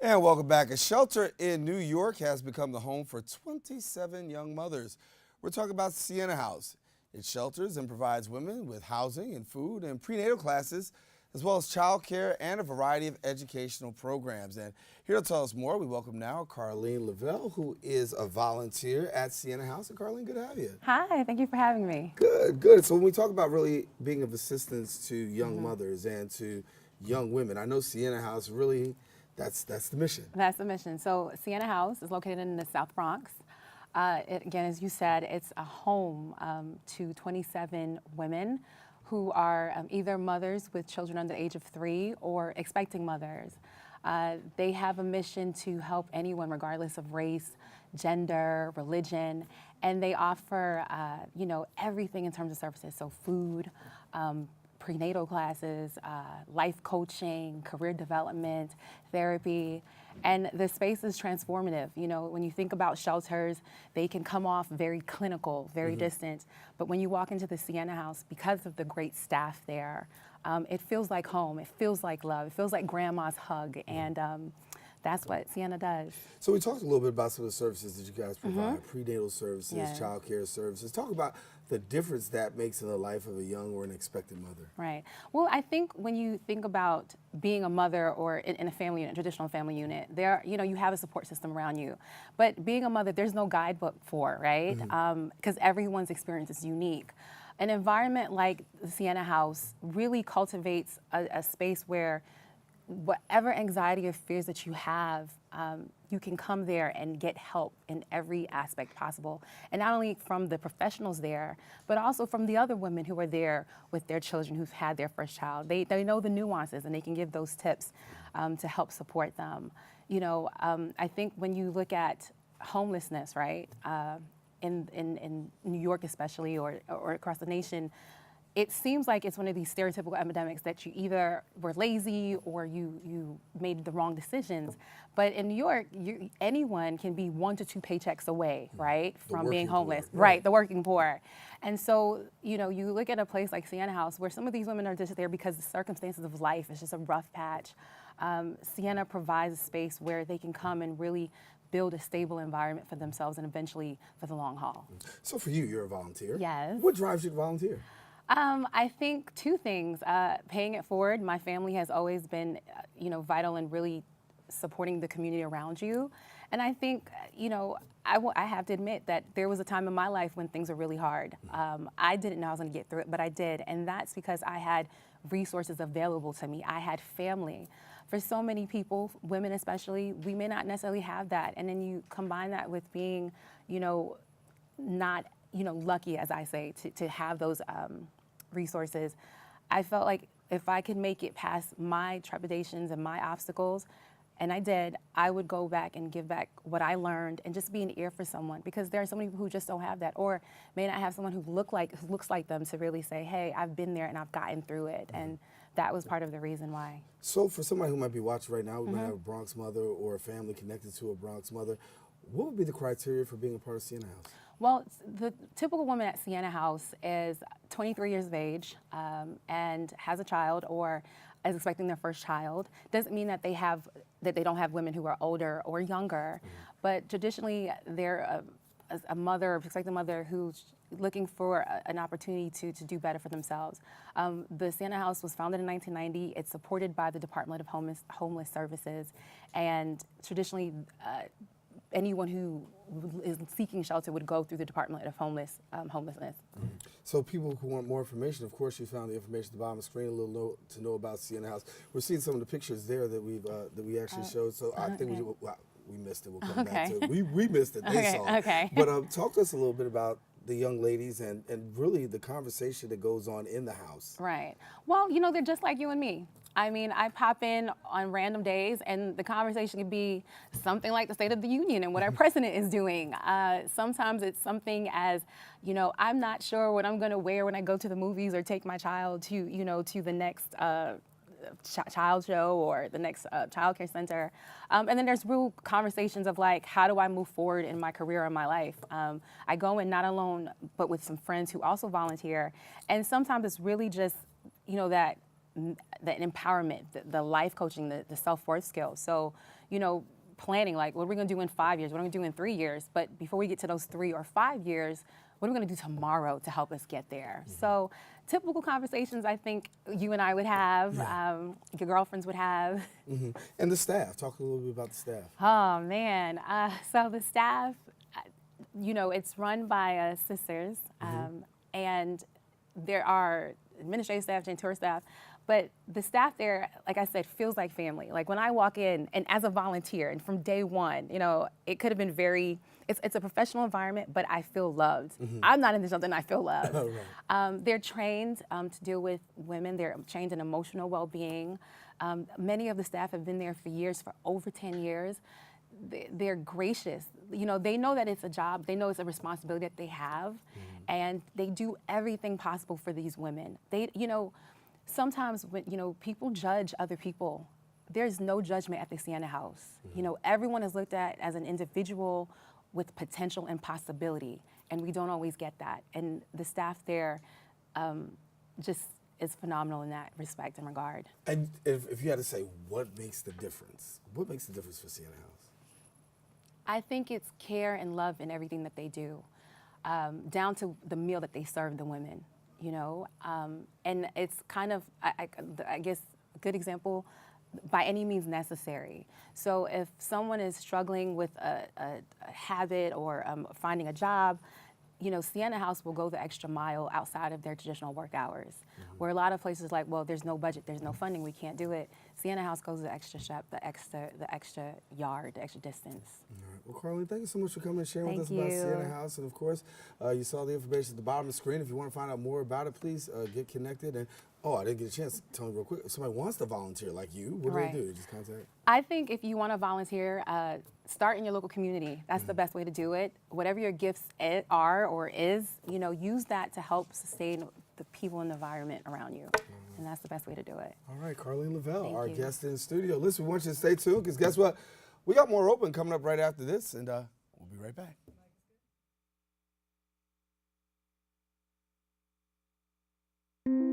And welcome back. A shelter in New York has become the home for 27 young mothers. We're talking about Siena House. It shelters and provides women with housing and food and prenatal classes, as well as child care and a variety of educational programs. And here to tell us more, we welcome now Karleen Leveille, who is a volunteer at Siena House. And Karleen, good to have you. Hi, thank you for having me. Good, good. So when we talk about really being of assistance to young mothers and to young women, I know Siena House really, that's the mission. That's the mission. So Siena House is located in the South Bronx. Again, as you said, it's a home to 27 women who are either mothers with children under the age of 3 or expecting mothers. They have a mission to help anyone regardless of race, gender, religion, and they offer everything in terms of services, so food, prenatal classes, life coaching, career development, therapy, and the space is transformative. You know, when you think about shelters, they can come off very clinical, very distant, but when you walk into the Siena House, because of the great staff there, it feels like home, it feels like love, it feels like grandma's hug, and that's what Siena does. So we talked a little bit about some of the services that you guys provide, prenatal services, Yes. child care services. Talk about the difference that makes in the life of a young or an expectant mother. Right. Well, I think when you think about being a mother or in a family unit, traditional family unit, you have a support system around you. But being a mother, there's no guidebook for, right? Because everyone's experience is unique. An environment like the Siena House really cultivates a space where whatever anxiety or fears that you have, you can come there and get help in every aspect possible. And not only from the professionals there, but also from the other women who are there with their children who've had their first child. They know the nuances and they can give those tips to help support them. You know, I think when you look at homelessness, right, in New York especially, or across the nation, it seems like it's one of these stereotypical epidemics that you either were lazy or you made the wrong decisions. But in New York, anyone can be 1 to 2 paychecks away, right, from being homeless. Poor, right, the working poor. And so, you know, you look at a place like Siena House where some of these women are just there because the circumstances of life is just a rough patch. Siena provides a space where they can come and really build a stable environment for themselves and eventually for the long haul. So for you, you're a volunteer. Yes. What drives you to volunteer? I think 2 things. Paying it forward. My family has always been, vital in really supporting the community around you. And I think, I have to admit that there was a time in my life when things were really hard. I didn't know I was going to get through it, but I did. And that's because I had resources available to me. I had family. For so many people, women especially, we may not necessarily have that. And then you combine that with being, not lucky, as I say, to have those resources. I felt like if I could make it past my trepidations and my obstacles, and I did, I would go back and give back what I learned and just be an ear for someone, because there are so many people who just don't have that, or may not have someone who looks like them to really say, hey, I've been there and I've gotten through it. And that was part of the reason why. So for somebody who might be watching right now, who might have a Bronx mother or a family connected to a Bronx mother, what would be the criteria for being a part of Siena House? Well, the typical woman at Siena House is 23 years of age and has a child or is expecting their first child. Doesn't mean that they don't have women who are older or younger, but traditionally they're a mother, expecting mother who's looking for an opportunity to do better for themselves. The Siena House was founded in 1990. It's supported by the Department of Homeless Services, and traditionally anyone who is seeking shelter would go through the Department of Homelessness. So people who want more information, of course, you found the information at the bottom of the screen, a little note to know about Siena House. We're seeing some of the pictures there that we actually showed. So I think we missed it. We'll come back to it. We missed it. They saw it. Okay. But talk to us a little bit about the young ladies and really the conversation that goes on in the house. Right. Well, they're just like you and me. I mean, I pop in on random days and the conversation could be something like the State of the Union and what our president is doing. Sometimes it's something as, I'm not sure what I'm going to wear when I go to the movies or take my child to, to the next child show or the next child care center. And then there's real conversations of like, how do I move forward in my career and my life? I go in not alone, but with some friends who also volunteer. And sometimes it's really just, that the empowerment, the life coaching, the self-worth skills. So, planning, like, what are we going to do in 5 years? What are we going to do in 3 years? But before we get to those 3 or 5 years, what are we going to do tomorrow to help us get there? So typical conversations I think you and I would have, your girlfriends would have. And the staff, talk a little bit about the staff. Oh, man. So the staff, it's run by sisters, and there are administrative staff, janitorial staff, but the staff there, like I said, feels like family. Like when I walk in, and as a volunteer, and from day one, it could have been it's a professional environment, but I feel loved. I'm not into something, I feel loved. They're trained to deal with women. They're trained in emotional well-being. Many of the staff have been there for years, for over 10 years. They're gracious. They know that it's a job. They know it's a responsibility that they have, and they do everything possible for these women. Sometimes when people judge other people, there's no judgment at the Siena House. Everyone is looked at as an individual with potential and possibility, and we don't always get that. And the staff there just is phenomenal in that respect and regard. And if you had to say what makes the difference for Siena House? I think it's care and love in everything that they do, down to the meal that they serve the women. And it's kind of, I guess, a good example, by any means necessary. So if someone is struggling with a habit or finding a job, Siena House will go the extra mile outside of their traditional work hours. Where a lot of places like, well, there's no budget, there's no funding, we can't do it. Siena House goes the extra step, the extra yard, the extra distance. All right. Well, Karleen, thank you so much for coming and sharing with us Thank about you. Siena House. And of course, you saw the information at the bottom of the screen. If you want to find out more about it, please get connected. And I didn't get a chance to tell me real quick. If somebody wants to volunteer like you, what do they do? Just contact. I think if you want to volunteer, start in your local community. That's the best way to do it. Whatever your gifts are or is, use that to help sustain the people and the environment around you. And that's the best way to do it. All right, Karleen Leveille, our you. guest in the studio. Listen, we want you to stay tuned because guess what? We got more open coming up right after this, and we'll be right back.